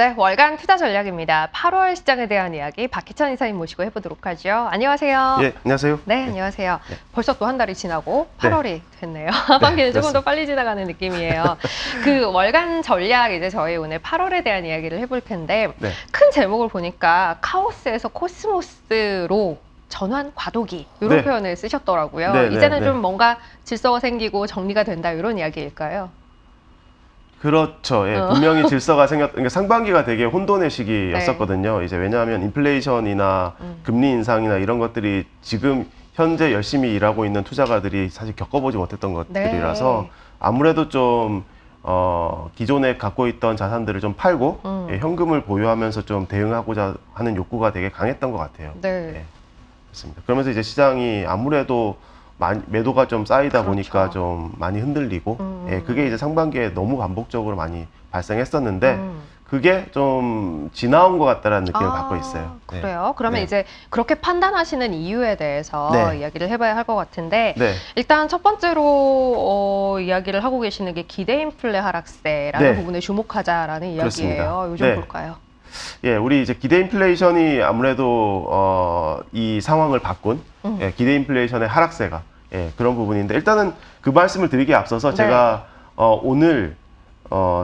네, 월간 투자 전략입니다. 8월 시장에 대한 이야기 박희천 이사님 모시고 해보도록 하죠. 안녕하세요. 예, 안녕하세요. 네, 안녕하세요. 네. 벌써 또 한 달이 지나고 네. 8월이 됐네요. 하반기는 조금 그렇습니다. 더 빨리 지나가는 느낌이에요. 그 월간 전략 이제 저희 오늘 8월에 대한 이야기를 해볼 텐데 네. 큰 제목을 보니까 카오스에서 코스모스로 전환 과도기 이런 네. 표현을 쓰셨더라고요. 네, 이제는 네, 좀 네. 뭔가 질서가 생기고 정리가 된다 이런 이야기일까요? 그렇죠. 예, 분명히 질서가 그러니까 상반기가 되게 혼돈의 시기였었거든요. 이제 왜냐하면 인플레이션이나 금리 인상이나 이런 것들이 지금 현재 열심히 일하고 있는 투자가들이 사실 겪어보지 못했던 것들이라서 아무래도 좀 기존에 갖고 있던 자산들을 좀 팔고 예, 현금을 보유하면서 좀 대응하고자 하는 욕구가 되게 강했던 것 같아요. 네. 예, 그렇습니다. 그러면서 이제 시장이 아무래도 매도가 좀 쌓이다 그렇죠. 보니까 좀 많이 흔들리고 예, 그게 이제 상반기에 너무 반복적으로 많이 발생했었는데 그게 좀 지나온 것 같다라는 느낌을 받고 있어요. 그래요? 그러면 네. 이제 그렇게 판단하시는 이유에 대해서 네. 이야기를 해봐야 할 것 같은데 네. 일단 첫 번째로 이야기를 하고 계시는 게 기대 인플레 하락세라는 네. 부분에 주목하자라는 그렇습니다. 이야기예요. 요즘 네. 볼까요? 예, 우리 이제 기대 인플레이션이 아무래도 이 상황을 바꾼 예, 기대 인플레이션의 하락세가 예, 그런 부분인데 일단은 그 말씀을 드리기에 앞서서 네. 제가 오늘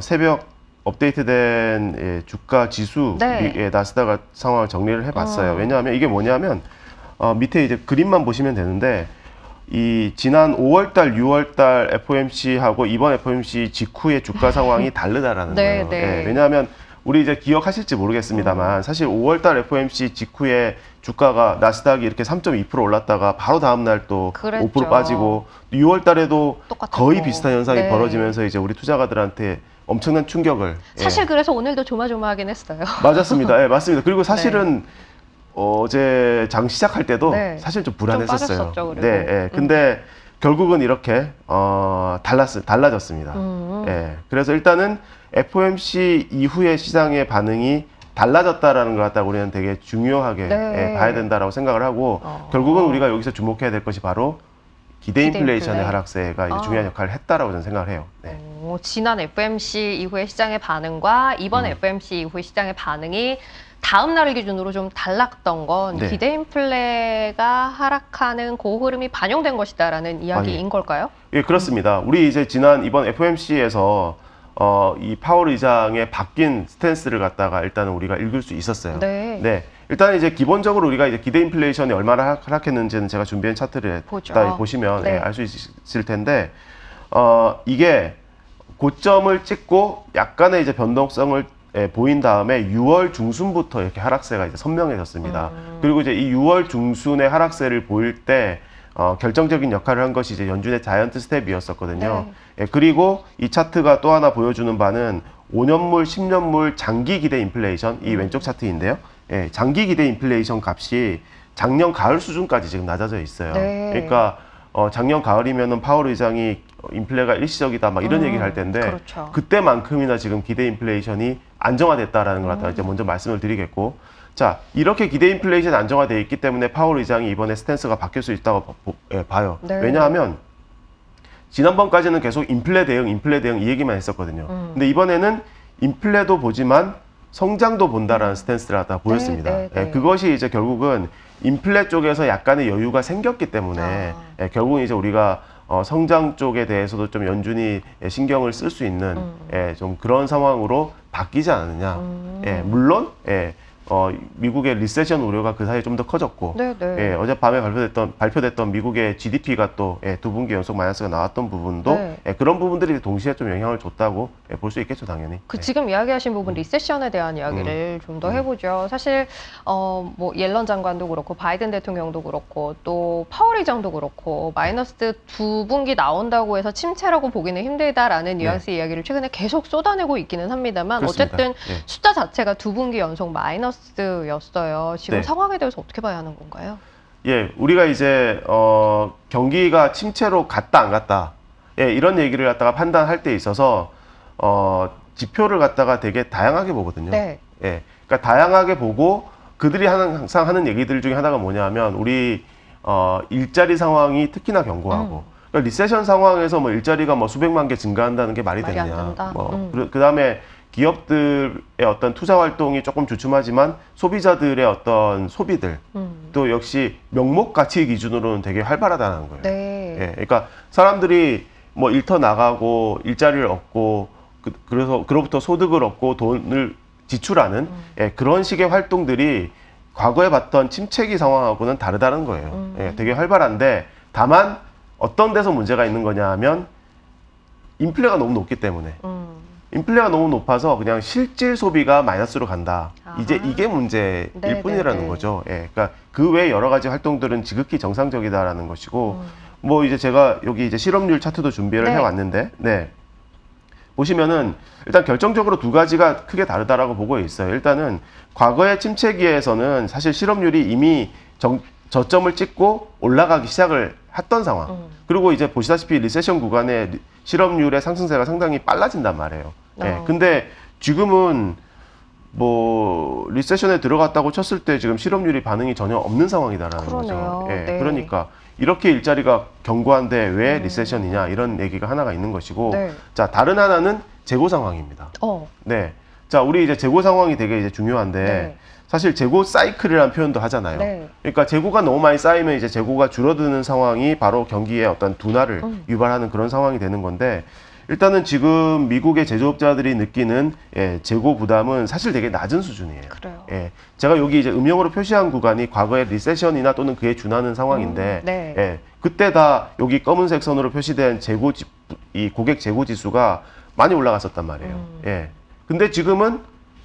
새벽 업데이트된 예, 주가 지수 네. 예, 나스닥 상황을 정리를 해봤어요. 왜냐하면 이게 뭐냐면 밑에 이제 그림만 보시면 되는데 이 지난 5월달, 6월달 FOMC하고 이번 FOMC 직후의 주가 상황이 다르다라는 네, 거예요. 네. 예, 왜냐하면 우리 이제 기억하실지 모르겠습니다만 사실 5월달 FOMC 직후에 주가가 나스닥이 이렇게 3.2% 올랐다가 바로 다음 날 또 그랬죠. 5% 빠지고 6월달에도 똑같았고. 거의 비슷한 현상이 네. 벌어지면서 이제 우리 투자가들한테 엄청난 충격을 사실 예, 그래서 오늘도 조마조마하긴 했어요. 맞았습니다. 예, 맞습니다. 그리고 사실은 어제 장 시작할 때도 네. 사실 좀 불안했었어요. 빠졌었죠, 그래도. 네, 예. 근데 결국은 이렇게 달라졌습니다. 예. 그래서 일단은 FOMC 이후의 시장의 반응이 달라졌다라는 걸 갖다 우리는 되게 중요하게 네. 예, 봐야 된다라고 생각을 하고 결국은 우리가 여기서 주목해야 될 것이 바로 기대 인플레이션의 인플레. 하락세가 이제 중요한 역할을 했다라고 저는 생각을 해요. 네. 지난 FMC 이후의 시장의 반응과 이번 FMC 이후의 시장의 반응이 다음 날을 기준으로 좀 달랐던 건 네. 기대 인플레가 하락하는 그 흐름이 반영된 것이다라는 이야기인 예. 걸까요? 예, 그렇습니다. 우리 이제 이번 FOMC에서 이 파월 의장의 바뀐 스탠스를 갖다가 일단은 우리가 읽을 수 있었어요. 네. 일단 이제 기본적으로 우리가 이제 기대 인플레이션이 얼마나 하락했는지는 제가 준비한 차트를 보죠. 일단 보시면 네. 예, 알 수 있을 텐데 이게 고점을 찍고 약간의 이제 변동성을 보인 다음에 6월 중순부터 이렇게 하락세가 이제 선명해졌습니다. 그리고 이제 이 6월 중순의 하락세를 보일 때 결정적인 역할을 한 것이 이제 연준의 자이언트 스텝이었었거든요. 예, 그리고 이 차트가 또 하나 보여주는 바는 5년물, 10년물 장기 기대 인플레이션, 이 왼쪽 차트인데요. 예, 장기 기대 인플레이션 값이 작년 가을 수준까지 지금 낮아져 있어요. 네. 그러니까 작년 가을이면은 파월 의장이 인플레가 일시적이다 막 이런 얘기를 할 텐데 그렇죠. 그때만큼이나 지금 기대 인플레이션이 안정화됐다라는 걸 갖다 이제 먼저 말씀을 드리겠고, 자 이렇게 기대 인플레이션이 안정화돼 있기 때문에 파월 의장이 이번에 스탠스가 바뀔 수 있다고 봐요. 네. 왜냐하면 지난번까지는 계속 인플레 대응 이 얘기만 했었거든요. 근데 이번에는 인플레도 보지만 성장도 본다라는 스탠스를 갖다 보였습니다. 네. 예, 그것이 이제 결국은 인플레 쪽에서 약간의 여유가 생겼기 때문에 예, 결국은 이제 우리가 성장 쪽에 대해서도 좀 연준이 신경을 쓸 수 있는 예, 좀 그런 상황으로 바뀌지 않느냐. 예, 물론 미국의 리세션 우려가 그 사이에 좀 더 커졌고 네. 예, 어젯밤에 발표됐던 미국의 GDP가 또 두 분기 연속 마이너스가 나왔던 부분도 네. 예, 그런 부분들이 동시에 좀 영향을 줬다고 예, 볼 수 있겠죠, 당연히. 그 예. 지금 이야기하신 부분 리세션에 대한 이야기를 좀 더 해보죠. 사실 뭐 옐런 장관도 그렇고 바이든 대통령도 그렇고 또 파월 의장도 그렇고 마이너스 두 분기 나온다고 해서 침체라고 보기는 힘들다라는 뉘앙스의 이야기를 최근에 계속 쏟아내고 있기는 합니다만 그렇습니다. 어쨌든 예. 숫자 자체가 두 분기 연속 마이너스였어요. 지금 네. 상황에 대해서 어떻게 봐야 하는 건가요? 예, 우리가 이제 경기가 침체로 갔다 안 갔다 예, 이런 얘기를 갖다가 판단할 때 있어서 지표를 갖다가 되게 다양하게 보거든요. 네. 예, 그러니까 다양하게 보고 그들이 항상 하는 얘기들 중에 하나가 뭐냐면 우리 일자리 상황이 특히나 견고하고 그러니까 리세션 상황에서 뭐 일자리가 뭐 수백만 개 증가한다는 게 말이 말이 안 되느냐. 된다. 그다음에 기업들의 어떤 투자 활동이 조금 주춤하지만 소비자들의 어떤 소비들 또 역시 명목 가치 기준으로는 되게 활발하다는 거예요. 네. 예, 그러니까 사람들이 뭐 일터 나가고 일자리를 얻고 그래서 그로부터 소득을 얻고 돈을 지출하는 예, 그런 식의 활동들이 과거에 봤던 침체기 상황하고는 다르다는 거예요. 예, 되게 활발한데 다만 어떤 데서 문제가 있는 거냐 하면 인플레가 너무 높기 때문에 인플레가 너무 높아서 그냥 실질 소비가 마이너스로 간다. 이제 이게 문제일 네, 뿐이라는 네, 네. 거죠. 예, 그러니까 그 외 여러 가지 활동들은 지극히 정상적이다라는 것이고 뭐 이제 제가 여기 이제 실업률 차트도 준비를 네. 해왔는데 네. 보시면은 일단 결정적으로 두 가지가 크게 다르다라고 보고 있어요. 일단은 과거의 침체기에서는 사실 실업률이 이미 저점을 찍고 올라가기 시작을 했던 상황. 그리고 이제 보시다시피 리세션 구간에 실업률의 상승세가 상당히 빨라진단 말이에요. 예. 근데 지금은 뭐 리세션에 들어갔다고 쳤을 때 지금 실업률이 반응이 전혀 없는 상황이다라는 그러네요. 거죠. 예. 네. 그러니까 이렇게 일자리가 견고한데 왜 리세션이냐 이런 얘기가 하나가 있는 것이고, 네. 자 다른 하나는 재고 상황입니다. 네. 자 우리 이제 재고 상황이 되게 이제 중요한데 네. 사실 재고 사이클이라는 표현도 하잖아요. 네. 그러니까 재고가 너무 많이 쌓이면 이제 재고가 줄어드는 상황이 바로 경기의 어떤 둔화를 유발하는 그런 상황이 되는 건데, 일단은 지금 미국의 제조업자들이 느끼는 재고 부담은 사실 되게 낮은 수준이에요. 그래요. 예, 제가 여기 이제 음영으로 표시한 구간이 과거의 리세션이나 또는 그에 준하는 상황인데, 네. 예, 그때 다 여기 검은색 선으로 표시된 이 고객 재고 지수가 많이 올라갔었단 말이에요. 예, 근데 지금은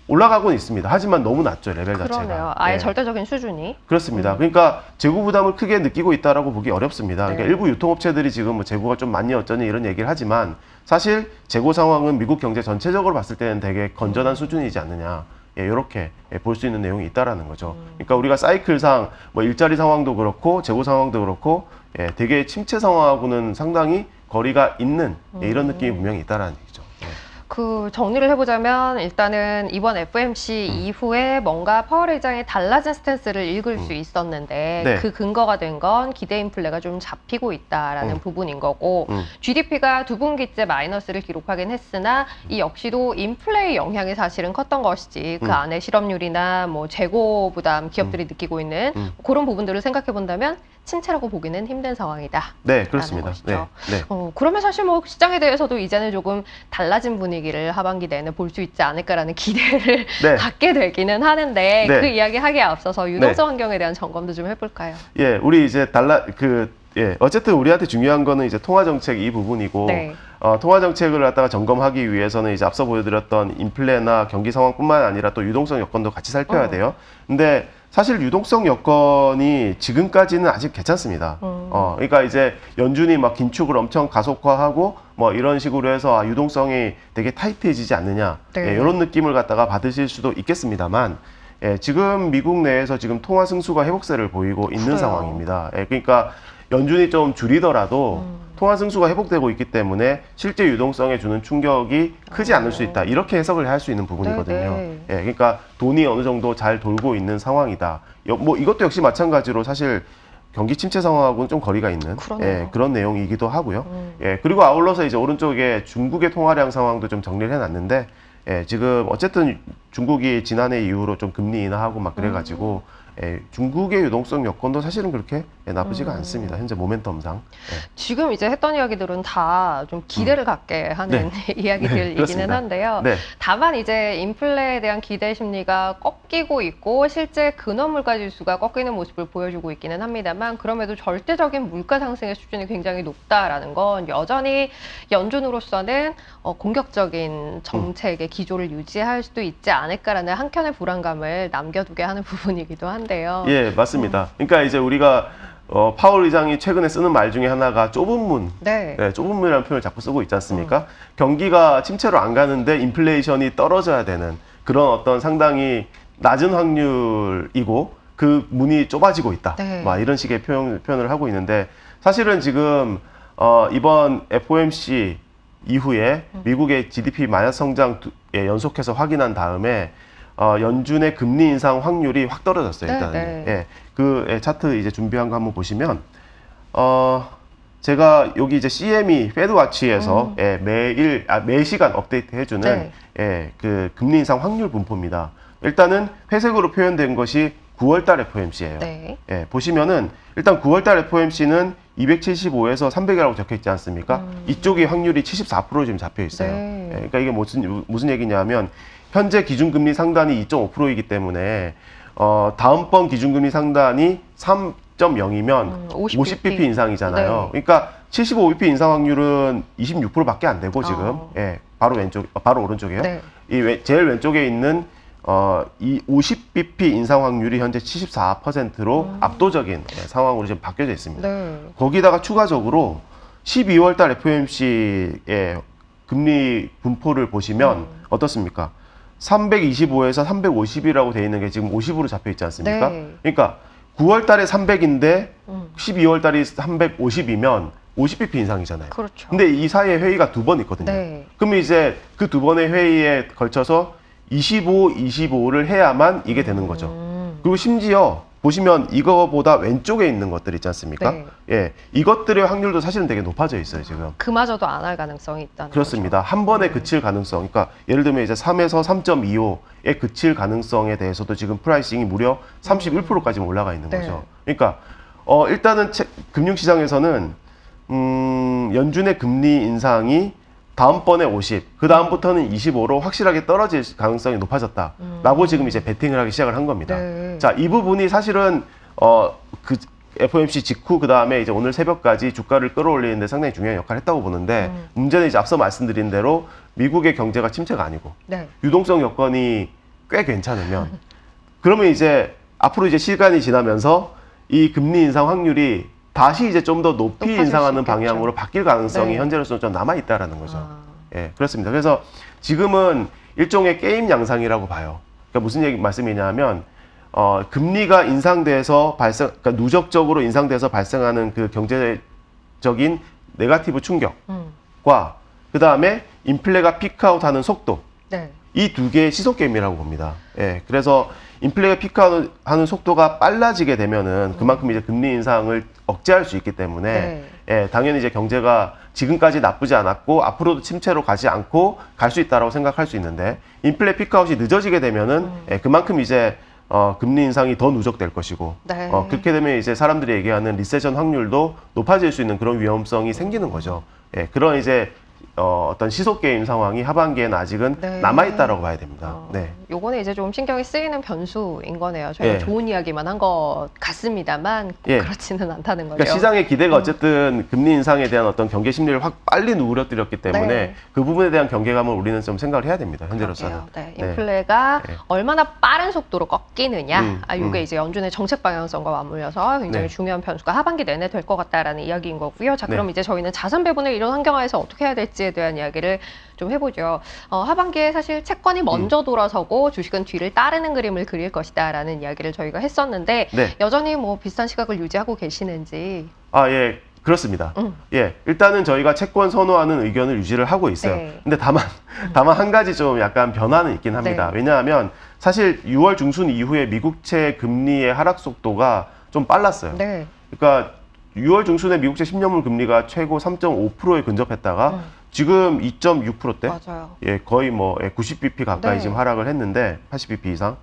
올라가고는 있습니다. 하지만 너무 낮죠, 레벨 그러네요. 자체가. 아예 예. 절대적인 수준이. 그렇습니다. 그러니까 재고 부담을 크게 느끼고 있다라고 보기 어렵습니다. 네. 그러니까 일부 유통업체들이 지금 뭐 재고가 좀 많이 어쩌니 이런 얘기를 하지만 사실 재고 상황은 미국 경제 전체적으로 봤을 때는 되게 건전한 수준이지 않느냐. 예, 이렇게 볼 수 있는 내용이 있다라는 거죠. 그러니까 우리가 사이클상 뭐 일자리 상황도 그렇고 재고 상황도 그렇고 되게 침체 상황하고는 상당히 거리가 있는 이런 느낌이 분명히 있다라는 얘기죠. 그 정리를 해보자면 일단은 이번 FOMC 이후에 뭔가 파월 의장이 달라진 스탠스를 읽을 수 있었는데 네. 그 근거가 된 건 기대 인플레가 좀 잡히고 있다라는 부분인 거고 GDP가 두 분기째 마이너스를 기록하긴 했으나 이 역시도 인플레의 영향이 사실은 컸던 것이지 그 안에 실업률이나 뭐 재고 부담 기업들이 느끼고 있는 그런 부분들을 생각해 본다면 침체라고 보기는 힘든 상황이다. 네, 그렇습니다. 네, 네. 그러면 사실 뭐 시장에 대해서도 이제는 조금 달라진 분위기를 하반기 내내 볼 수 있지 않을까라는 기대를 네. 갖게 되기는 하는데 네. 그 이야기 하기에 앞서서 유동성 환경에 대한 점검도 좀 해볼까요? 예, 우리 이제 어쨌든 우리한테 중요한 거는 이제 통화 정책 이 부분이고, 네. 통화 정책을 갖다가 점검하기 위해서는 이제 앞서 보여드렸던 인플레나 경기 상황뿐만 아니라 또 유동성 여건도 같이 살펴야 돼요. 근데 사실 유동성 여건이 지금까지는 아직 괜찮습니다. 그러니까 이제 연준이 막 긴축을 엄청 가속화하고 뭐 이런 식으로 해서 유동성이 되게 타이트해지지 않느냐, 네. 이런 느낌을 갖다가 받으실 수도 있겠습니다만, 지금 미국 내에서 지금 통화 승수가 회복세를 보이고 있는 그래요. 상황입니다. 그러니까 연준이 좀 줄이더라도 통화 승수가 회복되고 있기 때문에 실제 유동성에 주는 충격이 크지 않을 수 있다. 이렇게 해석을 할 수 있는 부분이거든요. 네, 그러니까 돈이 어느 정도 잘 돌고 있는 상황이다. 뭐 이것도 역시 마찬가지로 사실 경기 침체 상황하고는 좀 거리가 있는 그러네요. 그런 내용이기도 하고요. 그리고 아울러서 이제 오른쪽에 중국의 통화량 상황도 좀 정리를 해놨는데, 지금 어쨌든 중국이 지난해 이후로 좀 금리 인하하고 막 그래가지고 중국의 유동성 여건도 사실은 그렇게 나쁘지가 않습니다. 현재 모멘텀상. 지금 이제 했던 이야기들은 다 좀 기대를 갖게 하는 이야기들이기는 그렇습니다. 한데요. 네. 다만 이제 인플레에 대한 기대 심리가 꺾이고 있고 실제 근원 물가 지수가 꺾이는 모습을 보여주고 있기는 합니다만, 그럼에도 절대적인 물가 상승의 수준이 굉장히 높다라는 건 여전히 연준으로서는 공격적인 정책의 기조를 유지할 수도 있지 않을까라는 한켠의 불안감을 남겨두게 하는 부분이기도 한데요. 예, 맞습니다. 그러니까 이제 우리가 파월 의장이 최근에 쓰는 말 중에 하나가 좁은 문. 네. 좁은 문이라는 표현을 자꾸 쓰고 있지 않습니까? 경기가 침체로 안 가는데 인플레이션이 떨어져야 되는 그런 어떤 상당히 낮은 확률이고 그 문이 좁아지고 있다. 네. 막 이런 식의 표현을 하고 있는데, 사실은 지금 이번 FOMC 이후에 미국의 GDP 마이너스 성장 연속해서 확인한 다음에 연준의 금리 인상 확률이 확 떨어졌어요. 네, 일단은. 네. 그 차트 이제 준비한 거 한번 보시면 제가 여기 이제 CME 페드와치에서 매 시간 업데이트 해주는 네. 그 금리 인상 확률 분포입니다. 일단은 회색으로 표현된 것이 9월달 FOMC예요. 네. 보시면은 일단 9월달 FOMC는 275에서 300이라고 적혀 있지 않습니까? 이쪽이 확률이 74% 지금 잡혀 있어요. 네. 그러니까 이게 무슨 얘기냐면 현재 기준금리 상단이 2.5%이기 때문에 다음번 기준금리 상단이 3.0이면 50bp 인상이잖아요. 네. 그러니까 75bp 인상 확률은 26%밖에 안 되고 지금 바로 오른쪽이에요. 네. 제일 왼쪽에 있는 이 50bp 인상 확률이 현재 74%로 압도적인 상황으로 지금 바뀌어져 있습니다. 네. 거기다가 추가적으로 12월 달 FOMC의 금리 분포를 보시면 어떻습니까? 325에서 350이라고 돼 있는 게 지금 50으로 잡혀 있지 않습니까? 네. 그러니까 9월 달에 300인데 12월 달이 350이면 50bp 인상이잖아요. 그렇죠. 근데 이 사이에 회의가 두 번 있거든요. 네. 그럼 이제 그 두 번의 회의에 걸쳐서 25, 25를 해야만 이게 되는 거죠. 그리고 심지어 보시면 이거보다 왼쪽에 있는 것들 있지 않습니까? 네. 예, 이것들의 확률도 사실은 되게 높아져 있어요, 지금. 그마저도 안 할 가능성이 있다는 그렇습니다. 한 번에 그칠 가능성. 그러니까 예를 들면 이제 3에서 3.25에 그칠 가능성에 대해서도 지금 프라이싱이 무려 31%까지 올라가 있는 네. 거죠. 그러니까 일단은 금융시장에서는 연준의 금리 인상이 다음번에 50, 그 다음부터는 25로 확실하게 떨어질 가능성이 높아졌다라고 지금 이제 베팅을 하기 시작을 한 겁니다. 네. 자, 이 부분이 사실은 그 FOMC 직후 그 다음에 이제 오늘 새벽까지 주가를 끌어올리는데 상당히 중요한 역할을 했다고 보는데 문제는 이제 앞서 말씀드린 대로 미국의 경제가 침체가 아니고 네. 유동성 여건이 꽤 괜찮으면 그러면 이제 앞으로 이제 시간이 지나면서 이 금리 인상 확률이 다시 이제 좀 더 높이 높아질 수 인상하는 있겠죠. 방향으로 바뀔 가능성이 네. 현재로서는 좀 남아 있다라는 거죠. 아. 예, 그렇습니다. 그래서 지금은 일종의 게임 양상이라고 봐요. 그러니까 무슨 말씀이냐면 금리가 인상돼서 그러니까 누적적으로 인상돼서 발생하는 그 경제적인 네거티브 충격과 그 다음에 인플레가 피크아웃하는 속도, 네. 이 두 개의 시속 게임이라고 봅니다. 예, 그래서 인플레가 피크하는 속도가 빨라지게 되면은 그만큼 이제 금리 인상을 억제할 수 있기 때문에 네. 예, 당연히 이제 경제가 지금까지 나쁘지 않았고 앞으로도 침체로 가지 않고 갈 수 있다라고 생각할 수 있는데 인플레 피크아웃이 늦어지게 되면은 그만큼 이제 금리 인상이 더 누적될 것이고 네. 그렇게 되면 이제 사람들이 얘기하는 리세션 확률도 높아질 수 있는 그런 위험성이 생기는 거죠. 예, 그런 이제 어떤 시속 게임 상황이 하반기에는 아직은 네. 남아 있다라고 봐야 됩니다. 네. 요거는 이제 좀 신경이 쓰이는 변수인 거네요. 저희가 예. 좋은 이야기만 한 것 같습니다만 꼭 예. 그렇지는 않다는 거죠. 그러니까 시장의 기대가 어쨌든 금리 인상에 대한 어떤 경계 심리를 확 빨리 누그러뜨렸기 때문에 네. 그 부분에 대한 경계감을 우리는 좀 생각을 해야 됩니다. 현재로서는. 네. 네. 인플레가 네. 얼마나 빠른 속도로 꺾이느냐. 요게 음. 이제 연준의 정책 방향성과 맞물려서 굉장히 네. 중요한 변수가 하반기 내내 될 것 같다라는 이야기인 거고요. 자, 그럼 네. 이제 저희는 자산 배분을 이런 환경하에서 어떻게 해야 될지에 대한 이야기를 좀 해보죠. 하반기에 사실 채권이 먼저 돌아서고 주식은 뒤를 따르는 그림을 그릴 것이다라는 이야기를 저희가 했었는데 네. 여전히 뭐 비슷한 시각을 유지하고 계시는지. 예. 그렇습니다. 예, 일단은 저희가 채권 선호하는 의견을 유지를 하고 있어요. 네. 근데 다만 한 가지 좀 약간 변화는 있긴 합니다. 네. 왜냐하면 사실 6월 중순 이후에 미국채 금리의 하락 속도가 좀 빨랐어요. 네. 그러니까 6월 중순에 미국채 10년물 금리가 최고 3.5%에 근접했다가 지금 2.6%대? 맞아요. 예, 거의 뭐 90bp 가까이 네. 지금 하락을 했는데 80bp 이상.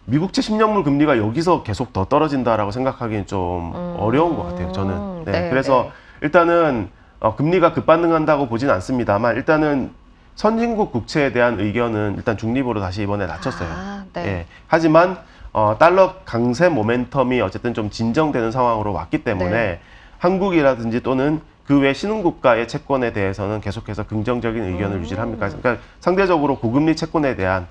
미국채 10년물 금리가 여기서 계속 더 떨어진다라고 생각하기는 좀 어려운 것 같아요, 저는. 네, 네, 그래서 네. 일단은 금리가 급반등한다고 보지는 않습니다만 일단은 선진국 국채에 대한 의견은 일단 중립으로 다시 이번에 낮췄어요. 네. 예, 하지만 달러 강세 모멘텀이 어쨌든 좀 진정되는 상황으로 왔기 때문에 네. 한국이라든지 또는 그 외 신흥국가의 채권에 대해서는 계속해서 긍정적인 의견을 유지를 합니다. 그러니까 상대적으로 고금리 채권에 대한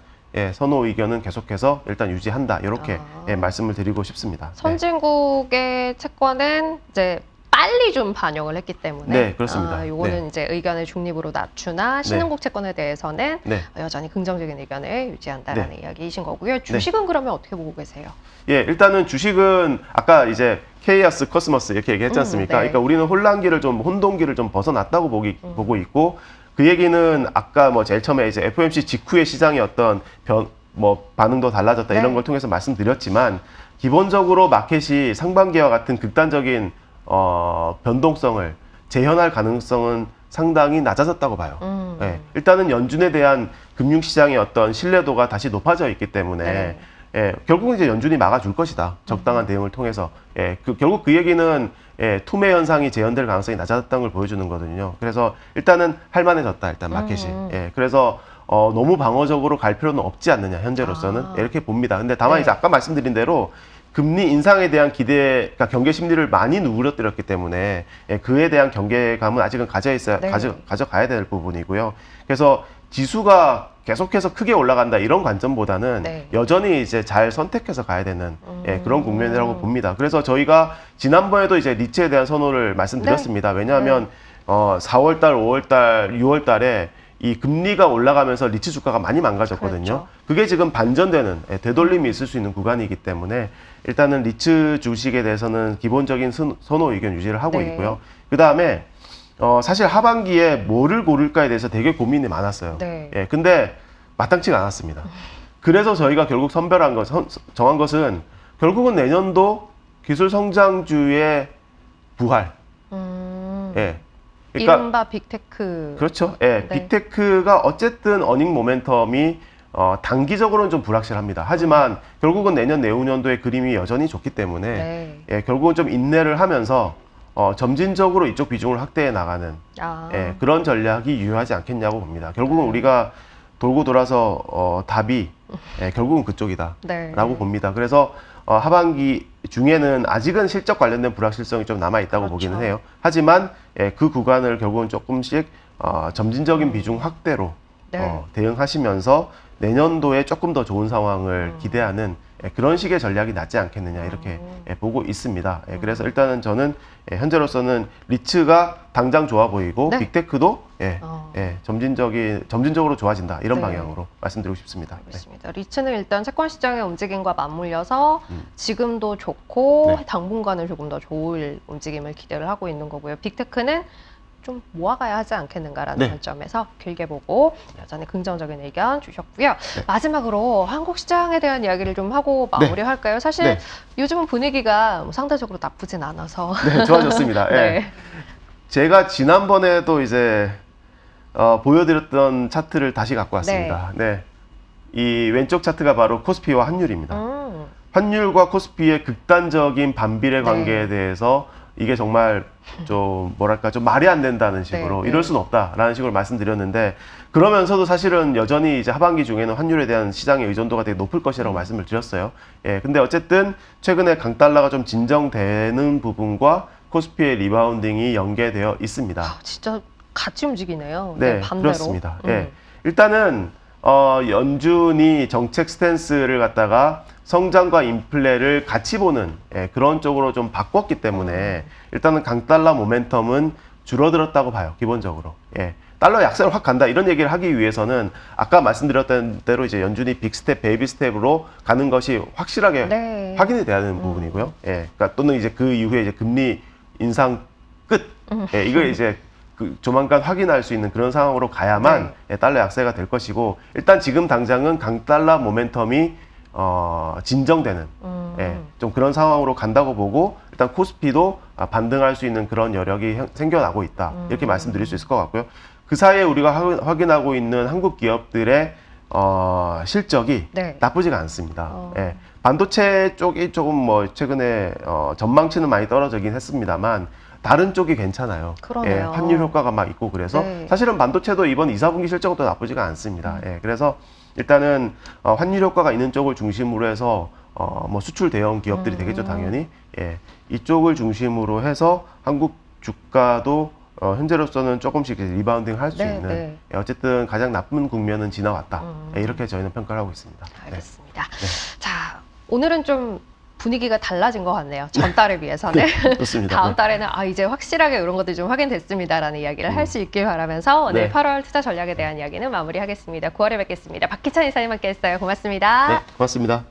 선호 의견은 계속해서 일단 유지한다. 이렇게 말씀을 드리고 싶습니다. 선진국의 채권은 이제 빨리 좀 반영을 했기 때문에 네, 그렇습니다. 요거는 네. 이제 의견을 중립으로 낮추나 신흥국 채권에 대해서는 네. 여전히 긍정적인 의견을 유지한다라는 네. 이야기이신 거고요. 주식은 그러면 어떻게 보고 계세요? 예, 일단은 주식은 아까 이제 케이아스, 코스모스 이렇게 얘기했지 않습니까? 네. 그러니까 우리는 혼동기를 좀 벗어났다고 보고 있고 그 얘기는 아까 뭐 제일 처음에 이제 FOMC 직후의 시장의 어떤 반응도 달라졌다 네. 이런 걸 통해서 말씀드렸지만 기본적으로 마켓이 상반기와 같은 극단적인 변동성을 재현할 가능성은 상당히 낮아졌다고 봐요. 예, 일단은 연준에 대한 금융시장의 어떤 신뢰도가 다시 높아져 있기 때문에 네. 예, 결국은 이제 연준이 막아줄 것이다. 적당한 대응을 통해서. 예, 결국 그 얘기는 투매 현상이 재현될 가능성이 낮아졌다는 걸 보여주는 거거든요. 그래서 일단은 할만해졌다. 일단 마켓이. 예, 그래서 너무 방어적으로 갈 필요는 없지 않느냐 현재로서는 이렇게 봅니다. 근데 다만 네. 이제 아까 말씀드린 대로 금리 인상에 대한 기대, 그러니까 경계 심리를 많이 누그러뜨렸기 때문에 그에 대한 경계감은 아직은 네. 가져가야 될 부분이고요. 그래서 지수가 계속해서 크게 올라간다 이런 관점보다는 네. 여전히 이제 잘 선택해서 가야 되는 그런 국면이라고 봅니다. 그래서 저희가 지난번에도 이제 리츠에 대한 선호를 말씀드렸습니다. 왜냐하면 4월달, 5월달, 6월달에 이 금리가 올라가면서 리츠 주가가 많이 망가졌거든요. 그렇죠. 그게 지금 반전되는 되돌림이 있을 수 있는 구간이기 때문에 일단은 리츠 주식에 대해서는 기본적인 선호 의견 유지를 하고 네. 있고요. 그 다음에 사실 하반기에 뭐를 고를까에 대해서 되게 고민이 많았어요. 네. 예, 근데 마땅치가 않았습니다. 그래서 저희가 결국 정한 것은 결국은 내년도 기술 성장주의 부활. 예. 그러니까 이른바 빅테크. 그렇죠. 예, 네. 빅테크가 어쨌든 어닝 모멘텀이 단기적으로는 좀 불확실합니다. 하지만 결국은 내년 내후년도의 그림이 여전히 좋기 때문에 네. 예, 결국은 좀 인내를 하면서 점진적으로 이쪽 비중을 확대해 나가는 예, 그런 전략이 유효하지 않겠냐고 봅니다. 결국은 우리가 돌고 돌아서 답이 결국은 그쪽이다 네. 라고 봅니다. 그래서 하반기 중에는 아직은 실적 관련된 불확실성이 좀 남아 있다고 그렇죠. 보기는 해요. 하지만 그 구간을 결국은 조금씩 점진적인 비중 확대로 네. 대응하시면서 내년도에 조금 더 좋은 상황을 기대하는 그런 식의 전략이 낫지 않겠느냐 이렇게 보고 있습니다. 그래서 일단은 저는 현재로서는 리츠가 당장 좋아 보이고 네. 빅테크도 점진적으로 좋아진다 이런 네. 방향으로 말씀드리고 싶습니다. 네. 알겠습니다. 리츠는 일단 채권 시장의 움직임과 맞물려서 지금도 좋고 네. 당분간은 조금 더 좋을 움직임을 기대를 하고 있는 거고요. 빅테크는 좀 모아가야 하지 않겠는가라는 네. 관점에서 길게 보고 여전히 긍정적인 의견 주셨고요. 마지막으로 한국 시장에 대한 이야기를 좀 하고 마무리할까요? 사실 네. 요즘은 분위기가 뭐 상대적으로 나쁘진 않아서 네, 좋아졌습니다. 네. 제가 지난번에도 이제 보여드렸던 차트를 다시 갖고 왔습니다. 네. 이 왼쪽 차트가 바로 코스피와 환율입니다. 환율과 코스피의 극단적인 반비례 관계에 대해서 이게 정말 좀 뭐랄까 좀 말이 안 된다는 식으로 네. 이럴 수는 없다라는 식으로 말씀드렸는데 그러면서도 사실은 여전히 이제 하반기 중에는 환율에 대한 시장의 의존도가 되게 높을 것이라고 말씀을 드렸어요. 예, 근데 어쨌든 최근에 강달러가 좀 진정되는 부분과 코스피의 리바운딩이 연계되어 있습니다. 진짜 같이 움직이네요. 네, 반대로. 그렇습니다. 예. 일단은 연준이 정책 스탠스를 갖다가 성장과 인플레를 같이 보는 그런 쪽으로 좀 바꿨기 때문에 일단은 강달러 모멘텀은 줄어들었다고 봐요. 기본적으로. 예. 달러 약세로 확 간다 이런 얘기를 하기 위해서는 아까 말씀드렸던 대로 이제 연준이 빅스텝, 베이비 스텝으로 가는 것이 확실하게 확인이 돼야 되는 부분이고요. 예. 그러니까 또는 이제 그 이후에 이제 금리 인상 끝. 예. 이걸 이제 조만간 확인할 수 있는 그런 상황으로 가야만 달러 약세가 될 것이고 일단 지금 당장은 강달러 모멘텀이 진정되는 좀 그런 상황으로 간다고 보고 일단 코스피도 반등할 수 있는 그런 여력이 생겨나고 있다 이렇게 말씀드릴 수 있을 것 같고요. 그 사이에 우리가 확인하고 있는 한국 기업들의 실적이 나쁘지가 않습니다. 예. 반도체 쪽이 조금 뭐 최근에 전망치는 많이 떨어지긴 했습니다만 다른 쪽이 괜찮아요. 예, 환율 효과가 막 있고 그래서 사실은 반도체도 이번 2, 4분기 실적은 또 나쁘지가 않습니다. 예, 그래서 일단은 환율 효과가 있는 쪽을 중심으로 해서 뭐 수출 대형 기업들이 되겠죠, 당연히. 예, 이쪽을 중심으로 해서 한국 주가도 현재로서는 조금씩 리바운딩 할 수 있는 예, 어쨌든 가장 나쁜 국면은 지나왔다. 예, 이렇게 저희는 평가를 하고 있습니다. 알겠습니다. 자, 오늘은 좀 분위기가 달라진 것 같네요. 전달에 비해서는. 좋습니다. 다음 달에는 이제 확실하게 이런 것들이 좀 확인됐습니다라는 이야기를 할 수 있길 바라면서 오늘 8월 투자 전략에 대한 이야기는 마무리하겠습니다. 9월에 뵙겠습니다. 박희찬 이사님 함께 했어요. 고맙습니다. 네, 고맙습니다.